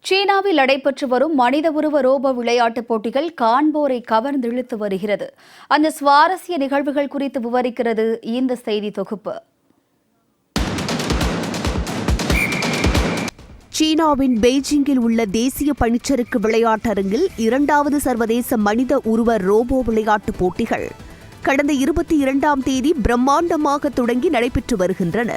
சீனாவில் நடைபெற்று வரும் மனித உருவ ரோபோ விளையாட்டுப் போட்டிகள் காண்போரை கவர்ந்திழுத்து வருகிறது. அந்த சுவாரஸ்ய நிகழ்வுகள் குறித்து விவரிக்கிறது இந்த செய்தி தொகுப்பு. சீனாவின் பெய்ஜிங்கில் உள்ள தேசிய பனிச்சறுக்கு விளையாட்டரங்கில் 2வது சர்வதேச மனித உருவ ரோபோ விளையாட்டுப் போட்டிகள் கடந்த 22ஆம் தேதி பிரம்மாண்டமாக தொடங்கி நடைபெற்று வருகின்றன.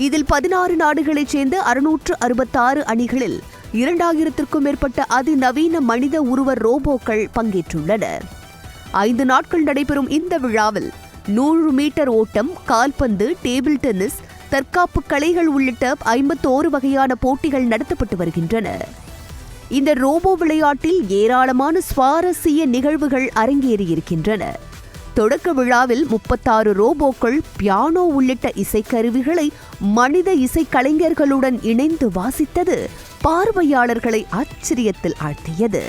இதில் 16 நாடுகளைச் சேர்ந்த 666 அணிகளில் 2000க்கும் மேற்பட்ட அதிநவீன மனித உருவ ரோபோக்கள் பங்கேற்றுள்ளன. 5 நாட்கள் நடைபெறும் இந்த விழாவில் 100 மீட்டர் ஓட்டம், கால்பந்து, டேபிள் டென்னிஸ், தற்காப்பு கலைகள் உள்ளிட்ட 51 வகையான போட்டிகள் நடத்தப்பட்டு வருகின்றன. இந்த ரோபோ விளையாட்டில் ஏராளமான சுவாரஸ்ய நிகழ்வுகள் அரங்கேறியிருக்கின்றன. தொடக்க விழாவில் 36 ரோபோக்கள் பியானோ உள்ளிட்ட இசைக்கருவிகளை மனித இசைக்கலைஞர்களுடன் இணைந்து வாசித்தது பார்வையாளர்களை ஆச்சரியத்தில் ஆழ்த்தியது.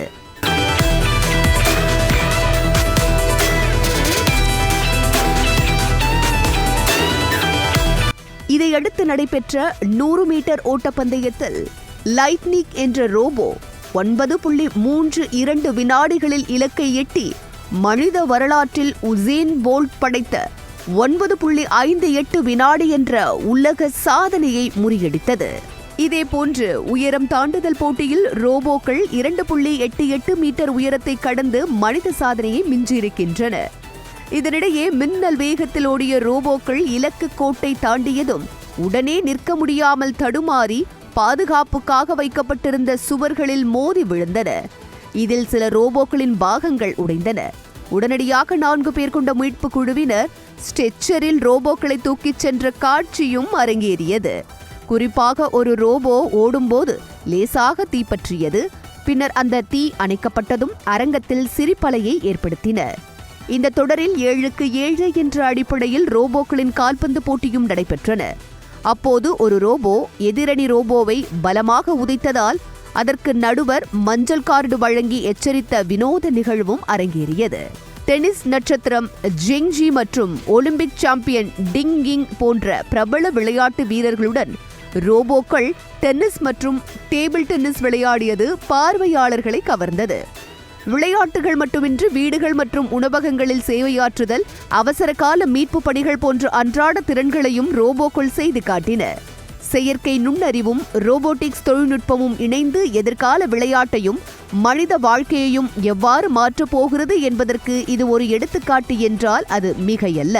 இதையடுத்து நடைபெற்ற 100 மீட்டர் ஓட்டப்பந்தயத்தில் லைட்னிக் என்ற ரோபோ 9.32 வினாடிகளில் இலக்கை எட்டி மனித வரலாற்றில் உசேன் போல்ட் படைத்த 9.58 வினாடி என்ற உலக சாதனையை முறியடித்தது. இதேபோன்று உயரம் தாண்டுதல் போட்டியில் ரோபோக்கள் 2.88 மீட்டர் உயரத்தை கடந்து மனித சாதனையை மிஞ்சியிருக்கின்றன. இதனிடையே மின்னல் வேகத்தில் ஓடிய ரோபோக்கள் இலக்கு கோட்டை தாண்டியதும் உடனே நிற்க முடியாமல் தடுமாறி பாதுகாப்புக்காக வைக்கப்பட்டிருந்த சுவர்களில் மோதி விழுந்தன. இதில் சில ரோபோக்களின் பாகங்கள் உடைந்தன. உடனடியாக 4 பேர் கொண்ட மீட்பு குழுவினர் ஸ்ட்ரெச்சரில் ரோபோக்களை தூக்கிச் சென்ற காட்சியும் அரங்கேறியது. குறிப்பாக ஒரு ரோபோ ஓடும்போது லேசாக தீப்பற்றியது. பின்னர் அந்த தீ அணைக்கப்பட்டதும் அரங்கத்தில் சிரிப்பலையை ஏற்படுத்தின. இந்த தொடரில் 7க்கு 7 என்ற அடிப்படையில் ரோபோக்களின் கால்பந்து போட்டியும் நடைபெற்றன. அப்போது ஒரு ரோபோ எதிரணி ரோபோவை பலமாக உதைத்ததால் அதற்கு நடுவர் மஞ்சள் கார்டு வழங்கி எச்சரித்த வினோத நிகழ்வும் அரங்கேறியது. டென்னிஸ் நட்சத்திரம் ஜெங்ஜி மற்றும் ஒலிம்பிக் சாம்பியன் டிங் கிங் போன்ற பிரபல விளையாட்டு வீரர்களுடன் ரோபோக்கள் டென்னிஸ் மற்றும் டேபிள் டென்னிஸ் விளையாடியது பார்வையாளர்களை கவர்ந்தது. விளையாட்டுகள் மட்டுமின்றி வீடுகள் மற்றும் உணவகங்களில் சேவையாற்றுதல், அவசர கால மீட்பு பணிகள் போன்ற அன்றாட திறன்களையும் ரோபோக்கள் செய்து காட்டின. செயற்கை நுண்ணறிவும் ரோபோட்டிக்ஸ் தொழில்நுட்பமும் இணைந்து எதிர்கால விளையாட்டையும் மனித வாழ்க்கையையும் எவ்வாறு மாற்றப் போகிறது என்பதற்கு இது ஒரு எடுத்துக்காட்டு என்றால் அது மிகையல்ல.